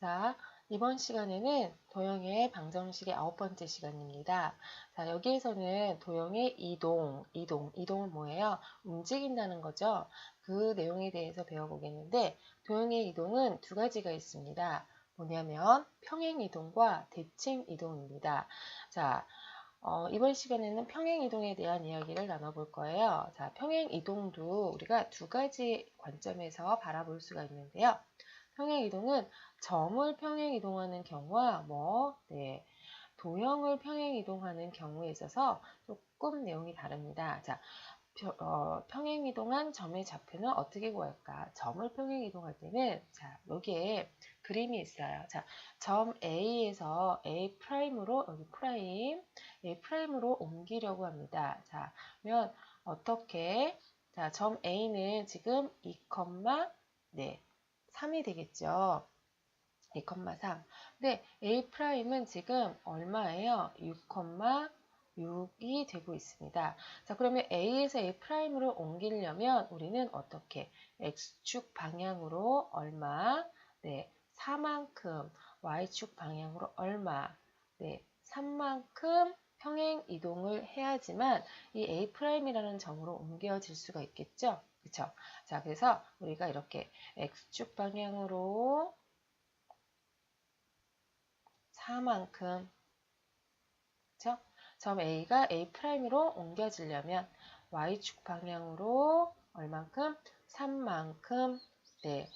자, 이번 시간에는 도형의 방정식의 9번째 시간입니다. 자, 여기에서는 도형의 이동은 뭐예요? 움직인다는 거죠. 그 내용에 대해서 배워보겠는데, 도형의 이동은 두 가지가 있습니다. 뭐냐면 평행이동과 대칭이동입니다. 자, 이번 시간에는 평행이동에 대한 이야기를 나눠볼 거예요. 자, 평행이동도 우리가 두 가지 관점에서 바라볼 수가 있는데요. 평행이동은 점을 평행이동하는 경우와 도형을 평행이동하는 경우에 있어서 조금 내용이 다릅니다. 자, 평행이동한 점의 좌표는 어떻게 구할까? 점을 평행이동할 때는 자, 여기에 그림이 있어요. 자, 점 A에서 A'으로 여기 A'으로 옮기려고 합니다. 자, 그러면 어떻게? 자, 점 A는 지금 2, 네, 3이 되겠죠. 2,3. 근데 A'은 지금 얼마예요? 6,6이 되고 있습니다. 자, 그러면 A에서 A'으로 옮기려면 우리는 어떻게? X축 방향으로 얼마? 네, 4만큼. Y축 방향으로 얼마? 네, 3만큼 평행 이동을 해야지만 이 A'이라는 점으로 옮겨질 수가 있겠죠? 그쵸? 자, 그래서 우리가 이렇게 X축 방향으로 4만큼, 그쵸? 점 A가 A'으로 옮겨지려면 Y축 방향으로 얼만큼? 3만큼, 네,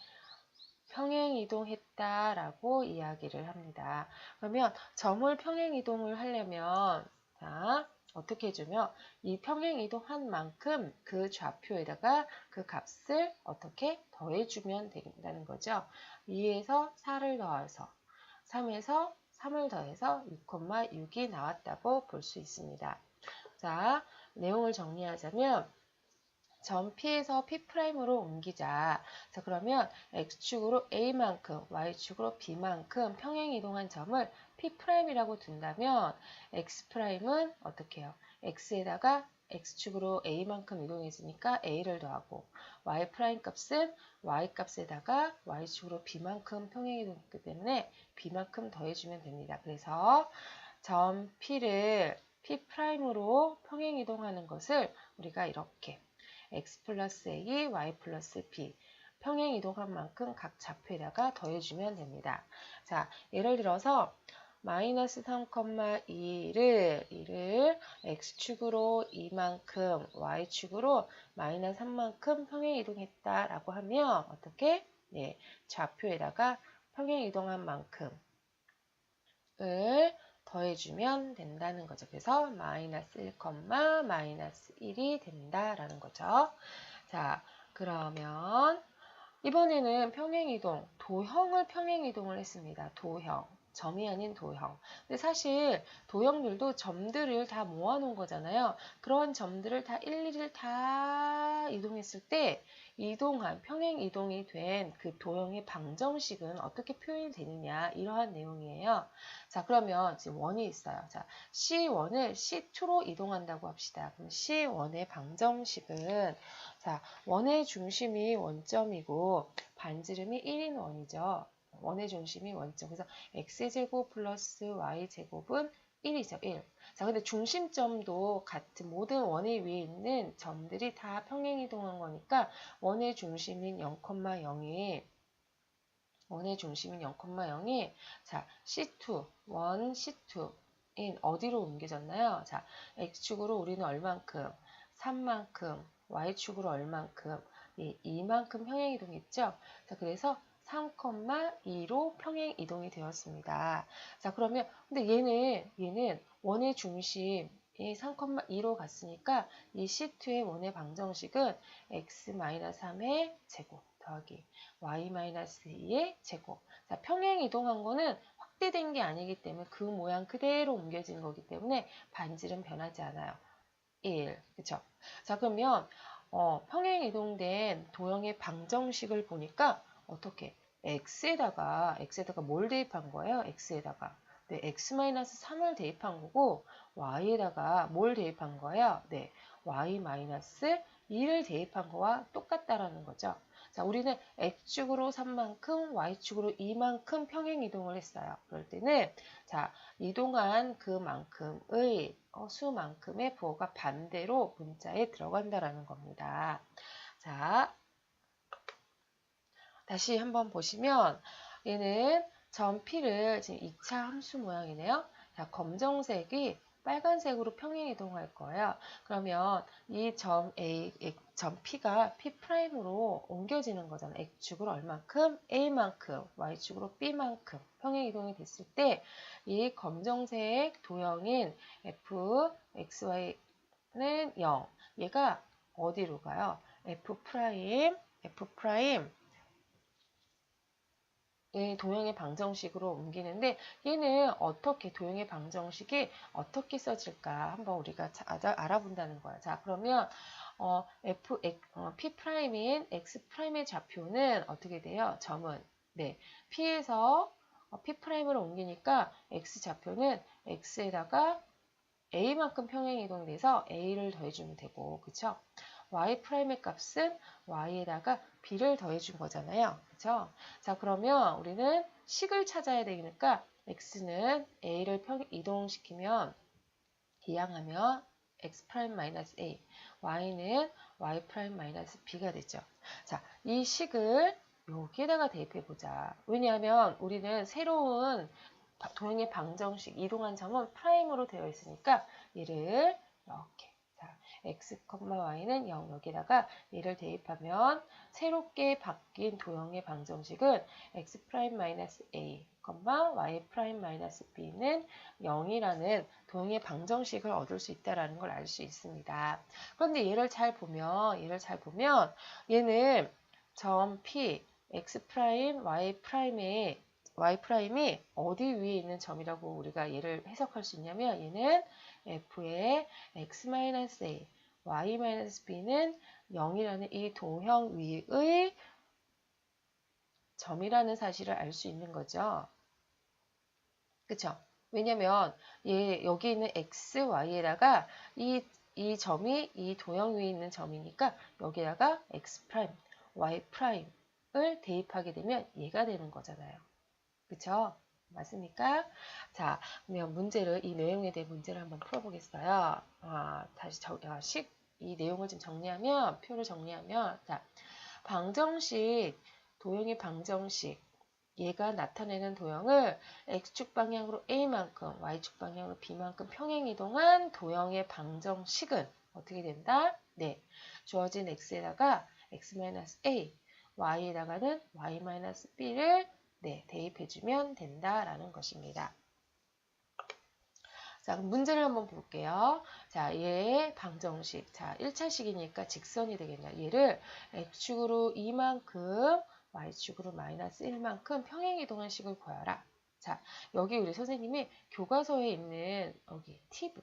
평행 이동했다라고 이야기를 합니다. 그러면 점을 평행 이동을 하려면, 자, 어떻게 해주면 이 평행 이동한 만큼 그 좌표에다가 그 값을 어떻게 더해주면 된다는 거죠. 2에서 4를 더해서 3에서 3을 더해서 6,6이 나왔다고 볼 수 있습니다. 자, 내용을 정리하자면 점 P에서 P'으로 옮기자. 자, 그러면 X축으로 A만큼, Y축으로 B만큼 평행 이동한 점을 P'이라고 둔다면 X'은 어떻게 해요? X에다가 X축으로 A만큼 이동했으니까 A를 더하고 Y' 값은 Y 값에다가 Y축으로 B만큼 평행 이동했기 때문에 B만큼 더해주면 됩니다. 그래서 점 P를 P'으로 평행 이동하는 것을 우리가 이렇게 x 플러스 a, y 플러스 b 평행 이동한 만큼 각 좌표에다가 더해주면 됩니다. 자, 예를 들어서 마이너스 3,2를 x축으로 2만큼, y축으로 마이너스 3만큼 평행 이동했다라고 하면 어떻게? 네, 좌표에다가 평행 이동한 만큼을 더해주면 된다는 거죠. 그래서 마이너스 1, 마이너스 1이 된다라는 거죠. 자, 그러면 이번에는 평행이동, 도형을 평행이동을 했습니다. 도형. 점이 아닌 도형. 근데 사실 도형들도 점들을 다 모아놓은 거잖아요. 그런 점들을 다 일일이 다 이동했을 때 평행 이동이 된 그 도형의 방정식은 어떻게 표현이 되느냐 이러한 내용이에요. 자, 그러면 지금 원이 있어요. 자, C1을 C2로 이동한다고 합시다. 그럼 C1의 방정식은 자, 원의 중심이 원점이고 반지름이 1인 원이죠. 원의 중심이 원점. 그래서 x제곱 플러스 y제곱은 1이죠. 1. 자, 근데 중심점도 같은 모든 원의 위에 있는 점들이 다 평행이동한 거니까 원의 중심인 0,0이 자, C2, 원 C2인 어디로 옮겨졌나요? 자, x축으로 우리는 얼만큼? 3만큼, y축으로 얼만큼? 2만큼 평행 이동했죠? 자, 그래서 3,2로 평행 이동이 되었습니다. 자, 그러면 근데 얘는 원의 중심이 3,2로 갔으니까 이 C2의 원의 방정식은 x-3의 제곱 더하기 y-2의 제곱. 자, 평행 이동한 거는 확대된 게 아니기 때문에 그 모양 그대로 옮겨진 거기 때문에 반지름 변하지 않아요. 1. 그쵸? 자, 그러면 평행 이동된 도형의 방정식을 보니까 어떻게 x에다가 뭘 대입한 거예요? x에다가 네, x-3을 대입한 거고 y에다가 뭘 대입한 거예요? 네, y-2를 대입한 거와 똑같다라는 거죠. 자, 우리는 X축으로 3만큼, Y축으로 2만큼 평행 이동을 했어요. 그럴 때는 자, 이동한 그만큼의 수만큼의 부호가 반대로 문자에 들어간다라는 겁니다. 자, 다시 한번 보시면 얘는 점 P를 지금 2차 함수 모양이네요. 자, 검정색이 빨간색으로 평행 이동할 거예요. 그러면 이 점 점 P가 P'으로 옮겨지는 거잖아요. X축으로 얼만큼? A만큼, Y축으로 B만큼 평행 이동이 됐을 때 이 검정색 도형인 F, X, Y는 0. 얘가 어디로 가요? F', 도형의 방정식으로 옮기는데 얘는 어떻게 도형의 방정식이 어떻게 써질까 한번 우리가 알아본다는 거야. 자, 그러면 P'인 X'의 좌표는 어떻게 돼요? 점은 P에서 P'으로 옮기니까 X 좌표는 X에다가 A만큼 평행 이동이 돼서 A를 더해주면 되고, 그쵸? Y'의 값은 Y에다가 B를 더해준 거잖아요. 그쵸? 자, 그러면 우리는 식을 찾아야 되니까 X는 A를 이동시키면, 이항하면 X'-A, Y는 Y'-B가 되죠. 자, 이 식을 여기에다가 대입해보자. 왜냐하면 우리는 새로운 도형의 방정식, 이동한 점은 프라임으로 되어 있으니까 얘를 이렇게 X, Y는 0 여기다가 얘를 대입하면 새롭게 바뀐 도형의 방정식은 X'-A, Y'-B는 0이라는 도형의 방정식을 얻을 수 있다는 걸 알 수 있습니다. 그런데 얘를 잘 보면 얘는 점 P, X', Y'이 어디 위에 있는 점이라고 우리가 얘를 해석할 수 있냐면 얘는 F의 X-A, Y-B는 0이라는 이 도형 위의 점이라는 사실을 알 수 있는 거죠. 그쵸? 왜냐면 여기 있는 X, Y에다가 이 점이 이 도형 위에 있는 점이니까 여기다가 X', Y''을 대입하게 되면 얘가 되는 거잖아요. 그쵸? 맞습니까? 자, 그러면 이 내용에 대해 문제를 한번 풀어보겠어요. 다시 이 내용을 좀 정리하면, 표를 정리하면, 자, 도형의 방정식, 얘가 나타내는 도형을 X축 방향으로 A만큼, Y축 방향으로 B만큼 평행 이동한 도형의 방정식은 어떻게 된다? 주어진 X에다가 X-A, Y에다가는 Y-B를 대입해주면 된다라는 것입니다. 자, 그럼 문제를 한번 볼게요. 자, 얘의 방정식. 자, 1차식이니까 직선이 되겠네요. 얘를 X축으로 2만큼, Y축으로 -1만큼 평행 이동한 식을 구하라. 자, 여기 우리 선생님이 교과서에 있는 여기 팁.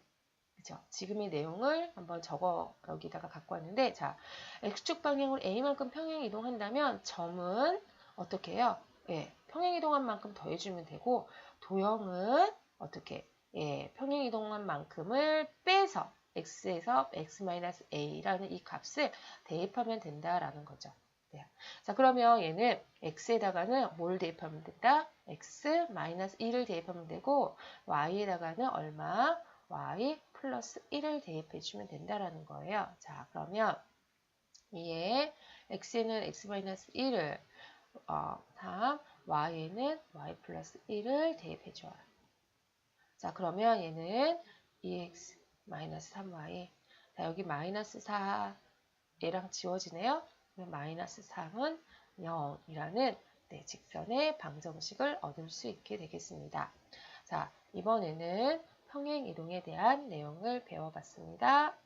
그죠? 지금의 내용을 한번 여기다가 갖고 왔는데, 자, X축 방향으로 A만큼 평행 이동한다면 점은 어떻게 해요? 평행 이동한 만큼 더해주면 되고, 도형은 어떻게? 평행 이동한 만큼을 빼서 X에서 X-A라는 이 값을 대입하면 된다라는 거죠. 자, 그러면 얘는 X에다가는 뭘 대입하면 된다? X-2를 대입하면 되고, Y에다가는 얼마? Y 플러스 1을 대입해주면 된다라는 거예요. 자, 그러면 이에 X에는 X-1을 다음 Y에는 Y 플러스 1을 대입해줘요. 자, 그러면 얘는 2X 마이너스 3Y. 자, 여기 마이너스 4 얘랑 지워지네요. 그러면 마이너스 3은 0이라는 직선의 방정식을 얻을 수 있게 되겠습니다. 자, 이번에는 평행 이동에 대한 내용을 배워봤습니다.